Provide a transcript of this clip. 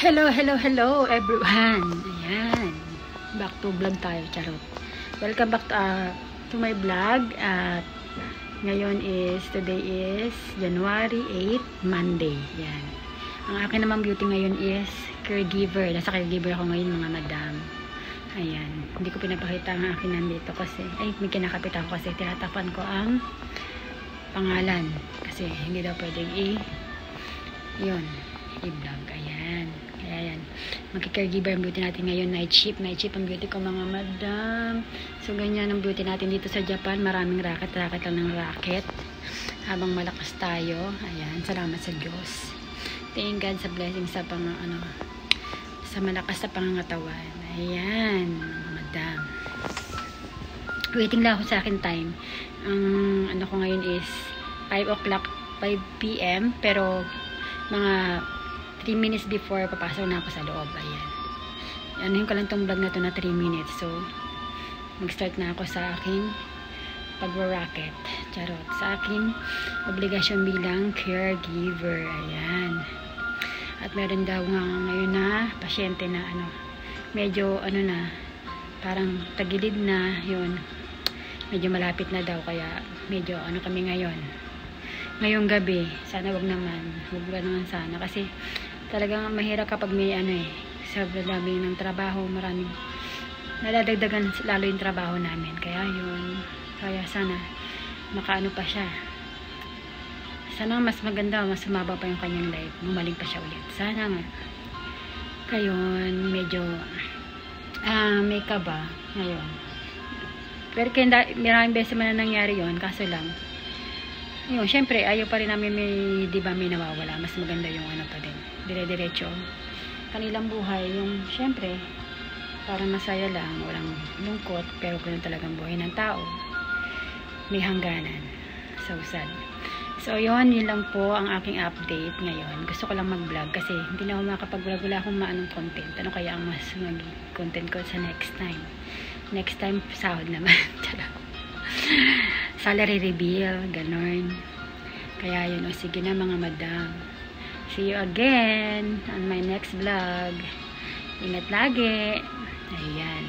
Hello, hello, hello everyone. Ayan. Back to vlog tayo, charot. Welcome back to my vlog. At ngayon today is January 8, Monday. Ayan. Ang akin namang beauty ngayon is caregiver. Nasa caregiver ako ngayon, mga madam. Ayan. Hindi ko pinapakita ang akin nandito kasi, may kinakapit ako kasi tinatapan ko ang pangalan. Kasi hindi daw pwedeng i-vlog. Ayan. Kaya yan. Magki-caregiver ang beauty natin ngayon. Night shift ang beauty ko, mga madam. So, ganyan ang beauty natin dito sa Japan. Maraming racket lang ng racket. Habang malakas tayo. Ayan. Salamat sa Diyos. Thank God sa blessing sa sa malakas sa pangangatawan. Ayan. Mga madam. Waiting lang ako sa akin time. Ang ko ngayon is 5 o'clock, 5 p.m. Pero mga 3 minutes before papasok na ako sa loob. Ayan. Anuhin ko lang tong vlog na to na 3 minutes. So, mag-start na ako sa aking pag-racket. Charot. Sa aking obligasyon bilang caregiver. Ayan. At meron daw nga ngayon na pasyente na medyo na, parang tagilid na yun. Medyo malapit na daw. Kaya medyo kami ngayon. Ngayong gabi. Sana wag naman sana. Kasi talagang mahirap kapag may sa dami ng trabaho, maraming nadadagdagan lalo yung trabaho namin. Kaya yun, kaya sana makaano pa siya. Sana mas maganda, mas sumaba pa yung kanyang life, gumaling pa siya ulit. Sana nga. Kayon, medyo may kaba ngayon. Pero kaya maraming beses man na nangyari yun, kaso lang yun, syempre, ayaw pa rin namin di ba may nawawala. Mas maganda yung pa din. Dire-diretso. Kanilang buhay, yung syempre, parang masaya lang, walang lungkot, pero kung talagang buhay ng tao, may hangganan. So sad. So, yun lang po ang aking update ngayon. Gusto ko lang mag-vlog kasi hindi na ako makapag-vlog. Wala akong maanong content. Ano kaya ang mas content ko sa next time? Next time, sahod naman. Salary reveal, ganon. Kaya yun, sige na mga madam. See you again on my next vlog. Ingat lagi. Ayan.